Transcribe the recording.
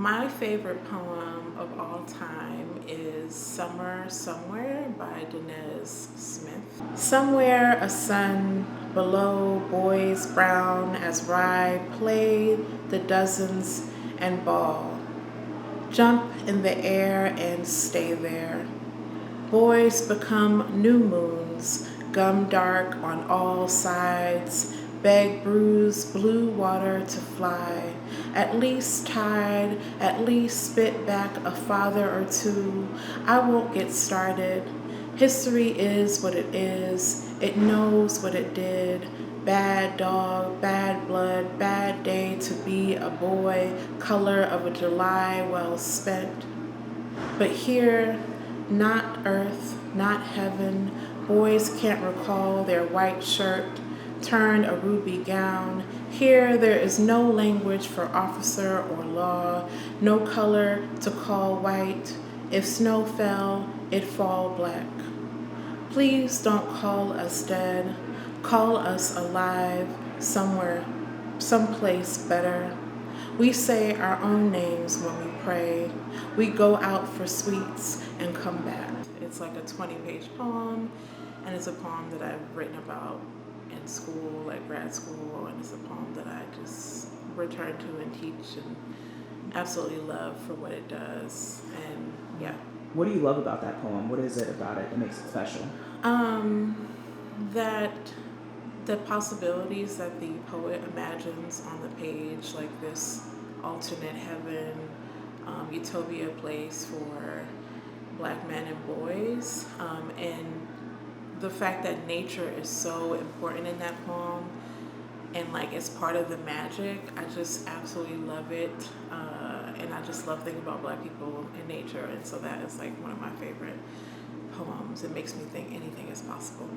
My favorite poem of all time is Summer Somewhere by Denez Smith. Somewhere a sun below boys brown as ride play the dozens and ball. Jump in the air and stay there. Boys become new moons, gum dark on all sides, beg bruise blue water to fly, at least tide, at least spit back a father or two. I won't get started. History is what it is. It knows what it did. Bad dog, bad blood, bad day to be a boy, color of a July well spent. But here, not earth, not heaven, boys can't recall their white shirt turned a ruby gown. Here there is no language for officer or law, no color to call white. If snow fell, it'd fall black. Please don't call us dead. Call us alive somewhere, someplace better. We say our own names when we pray. We go out for sweets and come back. It's like a 20-page poem, and it's a poem that I've written about in school, like grad school, and it's a poem that I just return to and teach and absolutely love for what it does. And yeah. What do you love about that poem? What is it about it that makes it special? That the possibilities that the poet imagines on the page, like this alternate heaven, utopia place for Black men and boys, and the fact that nature is so important in that poem and like it's part of the magic. I just absolutely love it, and I just love thinking about Black people and nature, and so that is like one of my favorite poems. It makes me think anything is possible.